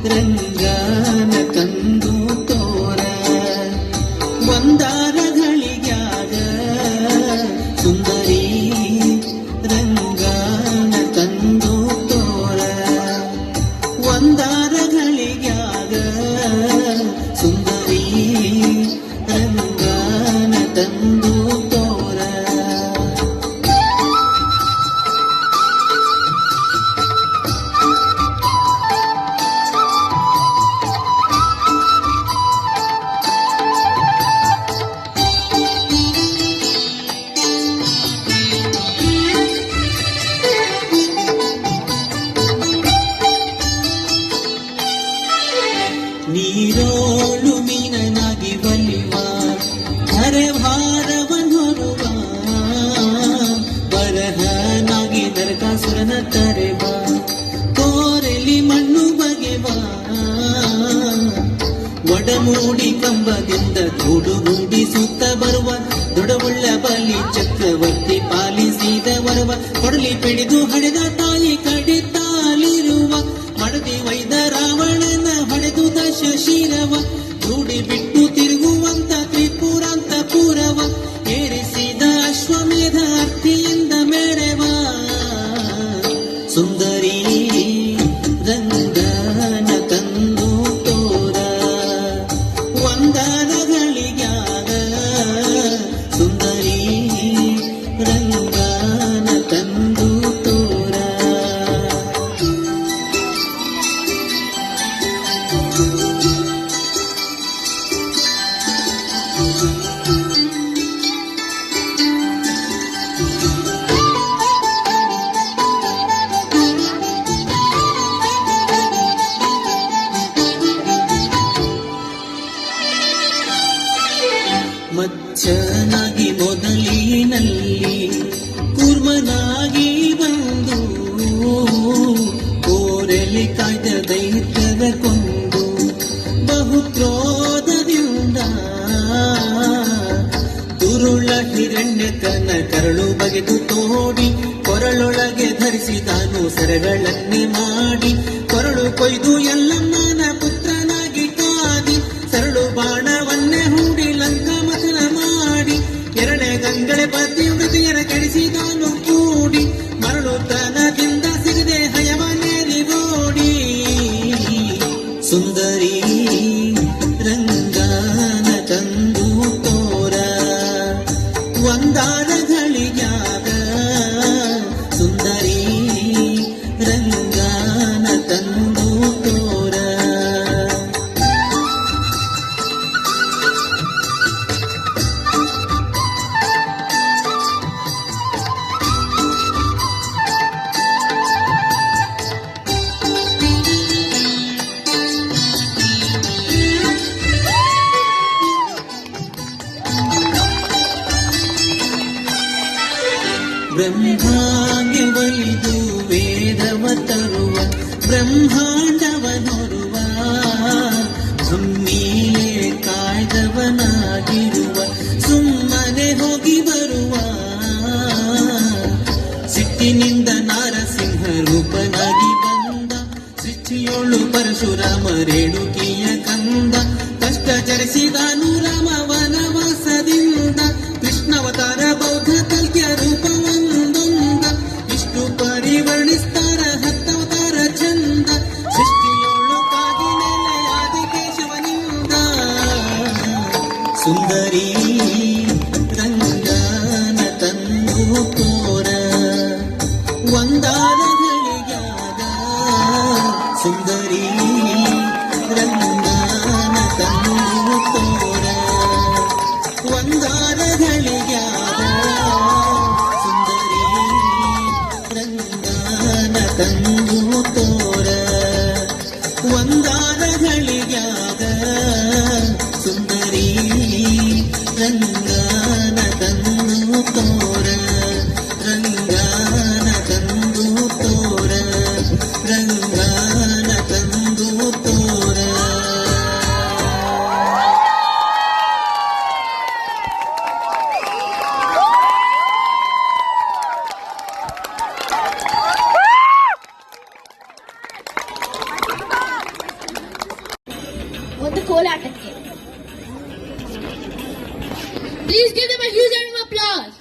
ರಂಗಾನ ತಂದು ತೋರ ಒಂದಾರ ಘಳಿಗ್ಯಾಗ ಸುಂದರಿ ರಂಗಾನ ತಂದು ತೋರ ಒಂದಾರ ಘಳಿಗ್ಯಾಗ ಸುಂದರಿ ರಂಗಾನ ತಂದು ತೋರ ನೀರೋಳು ಮೀನನಾಗಿ ಬಲಿವ ಧರೆ ಭಾರವನ್ನೊರುವ ಬರಹನಾಗಿ ನರಕಾಸುರನ ತರೆವ ಕೋರೆಲಿ ಮಣ್ಣು ಬಗೆವ ಒಡಮೂಡಿ ಕಂಬದಿಂದ ಗೂಡುಗೂಡಿ ಸುತ್ತ ಬರುವ ದೊಡವುಳ್ಳ ಬಲಿ ಚಕ್ರವರ್ತಿ ಪಾಲಿಸಿದ ವರವ ಕೊಡಲಿ ಪಿಡಿದು ಹಡೆದ ತಾಯಿ ಕಡಿತಾಲಿರುವ ಮಡದಿ ವೈದ ರಾವಣನ ಹೊಡೆದು ದಶ ಶಿರವ ಧೂಡಿ ಬಿಟ್ಟು ತಿರುಗುವಂತ ತ್ರಿಪುರಾಂತ ಪೂರವ ಏರಿಸಿದ ಅಶ್ವಮೇಧ ಅರ್ಥಿಯಿಂದ ಮೆರೆವ ಸುಂದರಿ ರಂಗನ ತಂದು ತೋರ ಒಂದಾನ ಘಳಿಗ್ಯಾಗ ಸುಂದರಿ ರಂಗನ ತಂದು ತೋರ ಮಚ್ಚನಾಗಿ ಮೊದಲಿನಲ್ಲಿ ಕೂರ್ಮನಾಗಿ ಬಂದು ಕೋರೆಲಿ ಕಾಯ್ದ ದೈತ್ಯದ ಕೊಂದು ಬಹುಕ್ರೋಧದಿಂದ ತುರುಳ ಹಿರಣ್ಯಕನ ಕರಳು ಬಗೆದು ತೋಡಿ ಕೊರಳೊಳಗೆ ಧರಿಸಿದಾನು ಸರಗಳನ್ನೇ ಮಾಡಿ ಕೊರಳು ಕೊಯ್ದು ಎಲ್ಲಮ್ಮನ ಪುತ್ರನಾಗಿ ಕಾದಿ ಸರಳು ಬಾಣವನ್ನೇ ಹೂಡಿ ಲಂಕಾ ಮಥನ ಮಾಡಿ ಎರಡನೇ ಗಂಗಳೆ ಪತಿವೃತಿಯರ ಕೆಡಿಸಿದಾನು ಕೂಡಿ ಮರಳು ತನದಿಂದ ಸಿಗದೆ ಹಯವನೇರಿ ಓಡಿ ಸುಂದರಿ ರಂಗಾನ ತಂದು ತೋರ ಒಂದಾನ ಘಳಿಗ್ಯಾಗ ಸುಂದರಿ ರಂಗಾನ ತಂದು ತೋರ ಬ್ರಹ್ಮಾಂಗೆ ಒಲಿದು ವೇದವ ತರುವ ಬ್ರಹ್ಮಾಂಡವನೊರುವ ಭೂಮಿಯೇ ಕಾಯ್ದವನಾಗಿರುವ ಸುಮ್ಮನೆ ಹೋಗಿ ಬರುವ ಸಿಟ್ಟಿನಿಂದ ನಾರಸಿಂಹ ರೂಪನಾಗಿ ಬಂದ ಸೃಷ್ಟಿಯೋಳು ಪರಶುರಾಮ ರೇಣುಕಿಯ ಕಂದ ಕಷ್ಟ ಚರಿಸಿದಾನು ರಾಮ ವನವಾಸದಿಂದ ಕೃಷ್ಣಾವತಾರ ಬೌದ್ಧ ಕಲ್ಕ್ಯ ರೂಪವೊಂದೊಂದ ಇಷ್ಟು ಪರಿವರ್ಣಿಸ್ತಾರ ಹತ್ತವತಾರ ಚಂದ ಸೃಷ್ಟಿಯೋಳು ಕಾಗಿ ನೆಲೆಯಾದಿ ಕೇಶವನಿಂದ ಸುಂದರಿ ರಂಗನ ತಂದು ತೋರ ಒಂದಾನ ಘಳಿಗ್ಯಾಗ ಸುಂದರಿ ರಂಗನ ತಂದು ತೋರ ಒಂದಾನ ಘಳಿಗ್ಯಾಗ ಸುಂದರಿ ರಂಗನ ತಂದು ತೋರ ಒಂದಾನ ಘಳಿಗ್ಯಾಗ ಸುಂದರಿ ರಂಗನ ತಂದು ತೋರ ರಂಗನ ತಂದು ತೋರ ರಂಗನ ತಂದು ತೋರ ಕೋಲಾಟಕ್ಕೆ. Please give them a huge round of applause.